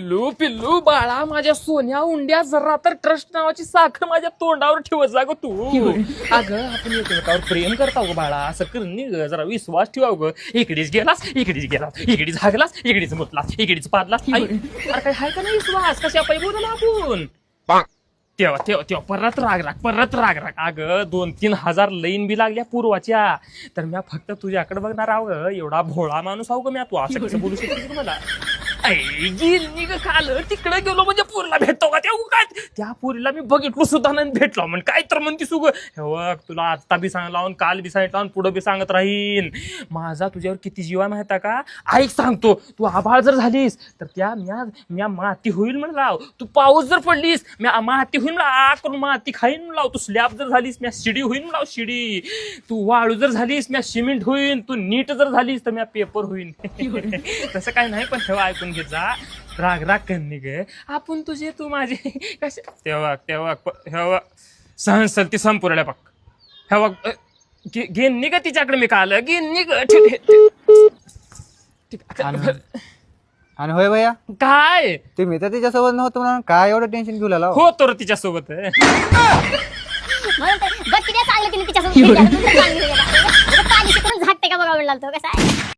पिल्लू पिल्लू बाळा माझ्या सोन्या उंड्या जरा तर ट्रस्ट नावाची साखर माझ्या तोंडावर ठेवत जा ग तू. अगं आपण एकमेकावर प्रेम करता ग बाळा, असं करणी ग, जरा विश्वास ठेवा ग. इकडेच गेलास इकडेच हागलास इकडेच मुतलास इकडेच पाडलास. अरे काय हाय का नाही विश्वास, कशा पाहिजे बोला आपण. तेव्हा परत राग अगं 2-3 हजार लाईन बी लागल्या पूर्वाच्या, तर मी फक्त तुझ्याकडे बघणार आहो ग. एवढा भोळा माणूस आहो ग मी, तू असं कसं बोलू शकतो मला. गेली ग काल तिकडे गेलो म्हणजे पोरीला भेटतो का काय, त्या पोरीला मी बघितलो सुद्धा नाही भेटलो म्हण काय तर म्हणते सुग. हे तुला आता बी सांगला काल बी सांगितलं पुढं बी सांगत राहीन. माझा तुझ्यावर किती जीव आहे माहिती का. ऐक सांगतो, तू आभाळ जर झालीस तर त्या म्या माती होईल म्हणला. तू पाऊस जर पडलीस म्या माती होईल म्हणला, करून माती खाईन म्हणला. तू स्लॅब जर झालीस म्या शिडी होईन म्हणला शिडी. तू वाळू जर झालीस म्या सिमेंट होईन. तू नीट जर झालीस तर म्या पेपर होईन. तसं काय नाही, पण ठेवा ऐकून घे जा. राग करणे ग आपण तुझे तू माझे कसे. तेव्हा सहनसल ती संपूर्ण पक हेवा घेन का तिच्याकडे मी काल घेन आणि होय भैया काय तुम्ही तर तिच्यासोबत नव्हतं म्हणून काय एवढं टेन्शन घेऊ लागला हो तर तिच्यासोबत गट्टी सांगलं तिने तिच्यासोबत पाणी झाटते का बघा म्हणला तो कसा आहे.